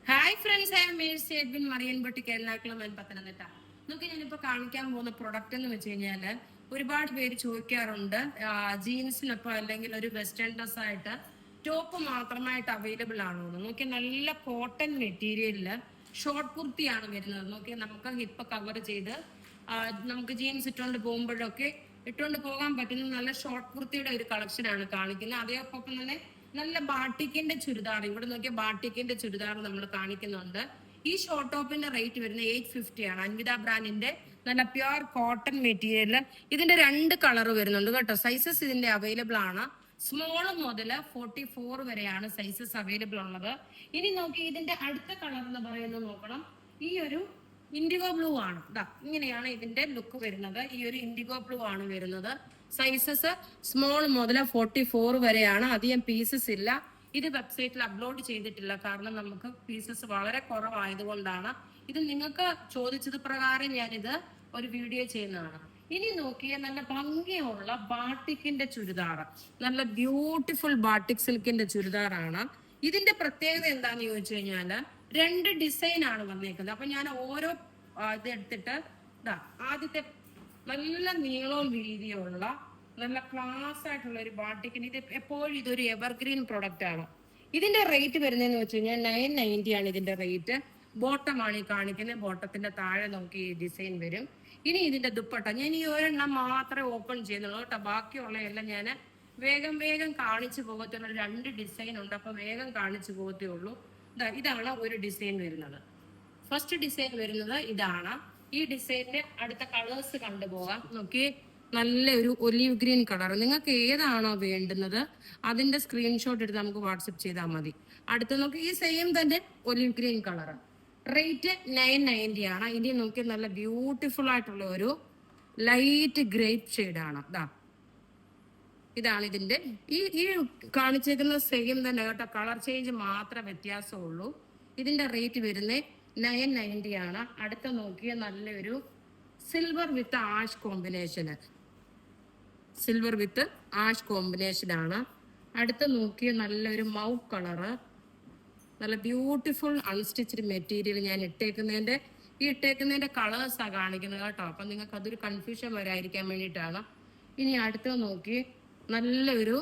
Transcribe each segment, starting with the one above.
Hi friends, I am Mercy Edwin മറിയൻപൊട്ടിക്ക് എറണാകുളം പത്തനംതിട്ട. നമുക്ക് ഞാനിപ്പോ കാണിക്കാൻ പോകുന്ന പ്രൊഡക്റ്റ് എന്ന് വെച്ച് കഴിഞ്ഞാല് ഒരുപാട് പേര് ചോദിക്കാറുണ്ട്, ജീൻസിനൊപ്പം അല്ലെങ്കിൽ ഒരു വെസ്റ്റേൺ ഡ്രസ് ആയിട്ട് ടോപ്പ് മാത്രമായിട്ട് അവൈലബിൾ ആണോ എന്ന്. നോക്കി, നല്ല കോട്ടൺ മെറ്റീരിയലില് ഷോർട്ട് കുർത്തിയാണ് വരുന്നത്. നോക്കി, നമുക്ക് ഹിപ്പ് കവർ ചെയ്ത് നമുക്ക് ജീൻസ് ഇട്ടുകൊണ്ട് പോകുമ്പോഴൊക്കെ ഇട്ടുകൊണ്ട് പോകാൻ പറ്റുന്ന നല്ല ഷോർട്ട് കുർത്തിയുടെ ഒരു കളക്ഷനാണ് കാണിക്കുന്നത്. അതേപോലെ തന്നെ നല്ല ബാട്ടിക്കിന്റെ ചുരിദാർ, ഇവിടെ നോക്കിയ ബാട്ടിക്കിന്റെ ചുരിദാർ നമ്മൾ കാണിക്കുന്നുണ്ട്. ഈ ഷോർട്ട് ടോപ്പിന്റെ റേറ്റ് വരുന്നത് 850 ആണ്. അൻവിത ബ്രാൻഡിന്റെ നല്ല പ്യുർ കോട്ടൺ മെറ്റീരിയൽ. ഇതിന്റെ 2 കളർ വരുന്നുണ്ട് കേട്ടോ. സൈസസ് ഇതിന്റെ അവൈലബിൾ ആണ്. സ്മോൾ മുതൽ 44 വരെയാണ് സൈസസ് അവൈലബിൾ ഉള്ളത്. ഇനി നോക്കി, ഇതിന്റെ അടുത്ത കളർ എന്ന് പറയുന്നത് നോക്കണം. ഈ ഒരു ഇൻഡിഗോ ബ്ലൂ ആണ്. ഇങ്ങനെയാണ് ഇതിന്റെ ലുക്ക് വരുന്നത്. ഈ ഒരു ഇൻഡിഗോ ബ്ലൂ ആണ് വരുന്നത്. സൈസസ് സ്മോൾ മുതൽ 44 വരെയാണ്. അധികം പീസസ് ഇല്ല. ഇത് വെബ്സൈറ്റിൽ അപ്ലോഡ് ചെയ്തിട്ടില്ല, കാരണം നമുക്ക് പീസസ് വളരെ കുറവായതുകൊണ്ടാണ്. ഇത് നിങ്ങൾക്ക് ചോദിച്ചത് പ്രകാരം ഞാനിത് ഒരു വീഡിയോ ചെയ്യുന്നതാണ്. ഇനി നോക്കിയ നല്ല ഭംഗിയുള്ള ബാട്ടിക്കിന്റെ ചുരിദാർ, നല്ല ബ്യൂട്ടിഫുൾ ബാട്ടിക് സിൽക്കിന്റെ ചുരിദാറാണ്. ഇതിന്റെ പ്രത്യേകത എന്താന്ന് ചോദിച്ചു കഴിഞ്ഞാല് 2 ഡിസൈൻ ആണ് വന്നേക്കുന്നത്. അപ്പൊ ഞാൻ ഓരോ ഇത് എടുത്തിട്ട് ആദ്യത്തെ നല്ല നീളവും വീതിയുള്ള നല്ല ക്ലാസ് ആയിട്ടുള്ള ഒരു ബാട്ടിക്കിന്, ഇത് എപ്പോഴും ഇതൊരു എവർഗ്രീൻ പ്രൊഡക്റ്റ് ആണ്. ഇതിന്റെ റേറ്റ് വരുന്നതെന്ന് വെച്ച് കഴിഞ്ഞാൽ 990 ആണ് ഇതിന്റെ റേറ്റ്. ബോട്ടമാണ് ഈ കാണിക്കുന്നത്. ബോട്ടത്തിന്റെ താഴെ നോക്കി ഈ ഡിസൈൻ വരും. ഇനി ഇതിന്റെ ദുപ്പട്ട ഞാൻ ഈ ഒരെണ്ണം മാത്രമേ ഓപ്പൺ ചെയ്യുന്നുള്ളൂ കേട്ടോ. ബാക്കിയുള്ള എല്ലാം ഞാൻ വേഗം കാണിച്ചു പോകത്തുള്ളൂ. 2 ഡിസൈൻ ഉണ്ട്, അപ്പൊ വേഗം കാണിച്ചു പോകത്തേ ഉള്ളൂ. ഇതാണ് ഒരു ഡിസൈൻ വരുന്നത്. ഫസ്റ്റ് ഡിസൈൻ വരുന്നത് ഇതാണ്. ഈ ഡിസൈനിന്റെ അടുത്ത കളേഴ്സ് കണ്ടുപോകാം. നോക്കി, നല്ല ഒരു ഒലീവ് ഗ്രീൻ കളർ. നിങ്ങൾക്ക് ഏതാണോ വേണ്ടുന്നത് അതിന്റെ സ്ക്രീൻഷോട്ട് എടുത്ത് നമുക്ക് വാട്സപ്പ് ചെയ്താൽ മതി. അടുത്ത നോക്കി, ഈ സെയിം തന്നെ ഒലീവ് ഗ്രീൻ കളർ. റേറ്റ് 990 ആണ്. ഇനി നോക്കി, നല്ല ബ്യൂട്ടിഫുൾ ആയിട്ടുള്ള ഒരു ലൈറ്റ് ഗ്രേപ്പ് ഷെയ്ഡാണ്. ഇതാണ് ഇതിന്റെ ഈ കാണിച്ചേക്കുന്ന സെയിം തന്നെ കേട്ടോ. കളർ ചേഞ്ച് മാത്രമേ വ്യത്യാസമുള്ളൂ. ഇതിന്റെ റേറ്റ് വരുന്നത് 990 ആണ്. അടുത്ത നോക്കിയ നല്ലൊരു സിൽവർ വിത്ത് ആഷ് കോമ്പിനേഷന്, സിൽവർ വിത്ത് ആഷ് കോമ്പിനേഷൻ ആണ്. അടുത്ത നോക്കിയ നല്ലൊരു മൗ കളറ്, നല്ല ബ്യൂട്ടിഫുൾ അൺസ്റ്റിച്ച്ഡ് മെറ്റീരിയൽ. ഞാൻ ഇട്ടേക്കുന്നതിന്റെ കളേഴ്സാണ് കാണിക്കുന്നത് കേട്ടോ. അപ്പൊ നിങ്ങൾക്ക് അതൊരു കൺഫ്യൂഷൻ വരാതിരിക്കാൻ വേണ്ടിയിട്ടാണ്. ഇനി അടുത്ത നോക്കി, നല്ലൊരു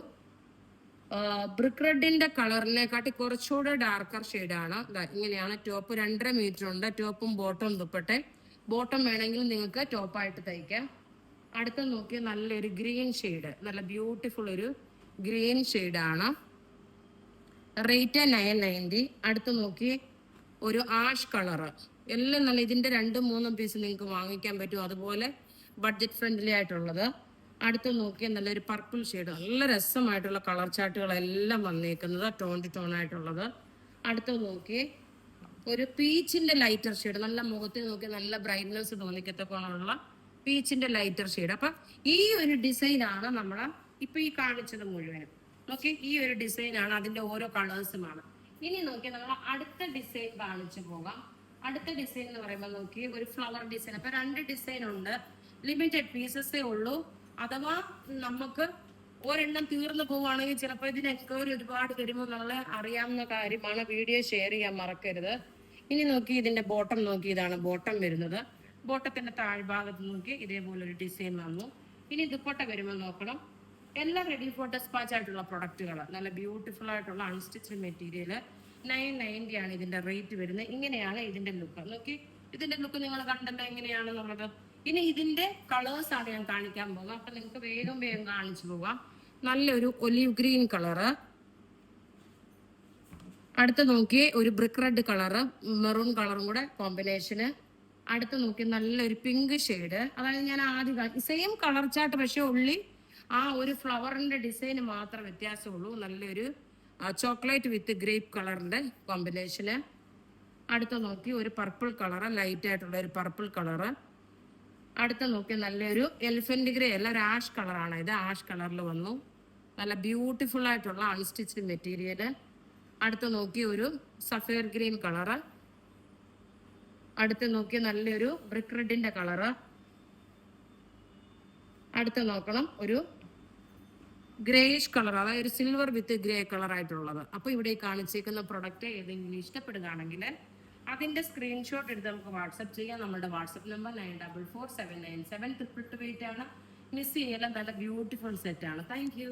ബ്രിക്ക് റെഡിന്റെ കളറിനെക്കാട്ടി കുറച്ചുകൂടെ ഡാർക്കർ ഷെയ്ഡാണ്. ഇങ്ങനെയാണ് ടോപ്പ്. 2.5 മീറ്റർ ഉണ്ട്. ടോപ്പും ബോട്ടവും ദുപ്പട്ടെ. ബോട്ടം വേണമെങ്കിൽ നിങ്ങൾക്ക് ടോപ്പായിട്ട് തയ്ക്കാം. അടുത്ത നോക്കി, നല്ലൊരു ഗ്രീൻ ഷെയ്ഡ്, നല്ല ബ്യൂട്ടിഫുൾ ഒരു ഗ്രീൻ ഷെയ്ഡാണ്. റേറ്റ് 990. അടുത്ത് നോക്കി, ഒരു ആഷ് കളറ്. എല്ലാം നല്ല, ഇതിന്റെ 2-3 പീസ് നിങ്ങൾക്ക് വാങ്ങിക്കാൻ പറ്റും. അതുപോലെ ബഡ്ജറ്റ് ഫ്രണ്ട്ലി ആയിട്ടുള്ളത്. അടുത്ത് നോക്കിയാൽ നല്ലൊരു പർപ്പിൾ ഷെയ്ഡ്, നല്ല രസമായിട്ടുള്ള കളർ ചാർട്ടുകളെല്ലാം വന്നേക്കുന്നത്, ടോൺ ടു ടോൺ ആയിട്ടുള്ളത്. അടുത്ത് നോക്കി, ഒരു പീച്ചിന്റെ ലൈറ്റർ ഷെയ്ഡ്, നല്ല മുഖത്തിൽ നോക്കി നല്ല ബ്രൈറ്റ്നെസ് തോന്നിക്കത്തക്കോണമുള്ള പീച്ചിന്റെ ലൈറ്റർ ഷെയ്ഡ്. അപ്പൊ ഈ ഒരു ഡിസൈനാണ് നമ്മളെ ഇപ്പൊ ഈ കാണിച്ചത് മുഴുവനും. ഓക്കെ, ഈ ഒരു ഡിസൈനാണ്, അതിന്റെ ഓരോ കളേഴ്സുമാണ്. ഇനി നോക്കി നമ്മൾ അടുത്ത ഡിസൈൻ കാണിച്ചു പോകാം. അടുത്ത ഡിസൈൻ എന്ന് പറയുമ്പോൾ നോക്കി, ഒരു ഫ്ലവർ ഡിസൈൻ. അപ്പൊ 2 ഡിസൈൻ ഉണ്ട്. ലിമിറ്റഡ് പീസസേ ഉള്ളൂ. അഥവാ നമുക്ക് ഒരെണ്ണം തീർന്നു പോവുകയാണെങ്കിൽ ചിലപ്പോൾ ഇതിന് എൻക്വയറി ഒരുപാട് വരുമ്പോൾ നമ്മളെ അറിയാവുന്ന കാര്യമാണ്. വീഡിയോ ഷെയർ ചെയ്യാൻ മറക്കരുത്. ഇനി നോക്കി, ഇതിന്റെ ബോട്ടം നോക്കി, ഇതാണ് ബോട്ടം വരുന്നത്. ബോട്ടത്തിന്റെ താഴ്ഭാഗത്ത് നോക്കി ഇതേപോലെ ഒരു ഡിസൈൻ വന്നു. ഇനി ദുപ്പട്ട വരുമ്പോൾ നോക്കണം. എല്ലാം റെഡി ഫോർ ഡെസ്പാച്ച് ആയിട്ടുള്ള പ്രൊഡക്റ്റുകൾ, നല്ല ബ്യൂട്ടിഫുൾ ആയിട്ടുള്ള അൺസ്റ്റിച്ച്ഡ് മെറ്റീരിയൽ. 990 ആണ് ഇതിന്റെ റേറ്റ് വരുന്നത്. ഇങ്ങനെയാണ് ഇതിന്റെ ലുക്ക്. നോക്കി, ഇതിന്റെ ലുക്ക് നിങ്ങൾ കണ്ടല്ലോ എങ്ങനെയാണെന്നുള്ളത്. ഇനി ഇതിന്റെ കളേഴ്സ് ആണ് ഞാൻ കാണിക്കാൻ പോകുക. അപ്പൊ നിങ്ങൾക്ക് വേഗം കാണിച്ചു പോകാം. നല്ലൊരു ഒലീവ് ഗ്രീൻ കളറ്. അടുത്ത് നോക്കി, ഒരു ബ്രിക്ക് റെഡ് കളറ്, മെറൂൺ കളറും കൂടെ കോമ്പിനേഷന്. അടുത്ത് നോക്കി, നല്ലൊരു പിങ്ക് ഷെയ്ഡ്. അതായത് ഞാൻ ആദ്യം സെയിം കളർ ചാർട്ട്, പക്ഷെ ഉള്ളി ആ ഒരു ഫ്ലവറിന്റെ ഡിസൈൻ മാത്രം വ്യത്യാസമുള്ളൂ. നല്ലൊരു ചോക്ലേറ്റ് വിത്ത് ഗ്രേപ്പ് കളറിന്റെ കോമ്പിനേഷന്. അടുത്ത് നോക്കി, ഒരു പർപ്പിൾ കളറ്, ലൈറ്റ് ആയിട്ടുള്ള ഒരു പർപ്പിൾ കളറ്. അടുത്ത നോക്കി, നല്ലൊരു എലിഫന്റ് ഗ്രേ അല്ല, ഒരു ആഷ് കളറാണ് ഇത്. ആഷ് കളറിൽ വന്നു. നല്ല ബ്യൂട്ടിഫുൾ ആയിട്ടുള്ള അൺസ്റ്റിച്ച്ഡ് മെറ്റീരിയൽ. അടുത്ത് നോക്കി, ഒരു സഫയർ ഗ്രീൻ കളറ്. അടുത്ത് നോക്കി, നല്ലൊരു ബ്രിക്ക് റെഡിന്റെ കളറ്. അടുത്ത് നോക്കണം, ഒരു ഗ്രേഷ് കളർ, അതായത് ഒരു സിൽവർ വിത്ത് ഗ്രേ കളർ ആയിട്ടുള്ളത്. അപ്പോൾ ഇവിടെ ഈ കാണിച്ചേക്കുന്ന പ്രൊഡക്റ്റ് ഏതെങ്കിലും ഇഷ്ടപ്പെടുകയാണെങ്കിൽ അതിന്റെ സ്ക്രീൻഷോട്ട് എടുത്ത് നമുക്ക് വാട്സപ്പ് ചെയ്യാം. നമ്മുടെ വാട്സപ്പ് നമ്പർ 9447972288 ആണ്. മിസ് ചെയ്യല, നല്ല ബ്യൂട്ടിഫുൾ സെറ്റ് ആണ്. Thank you.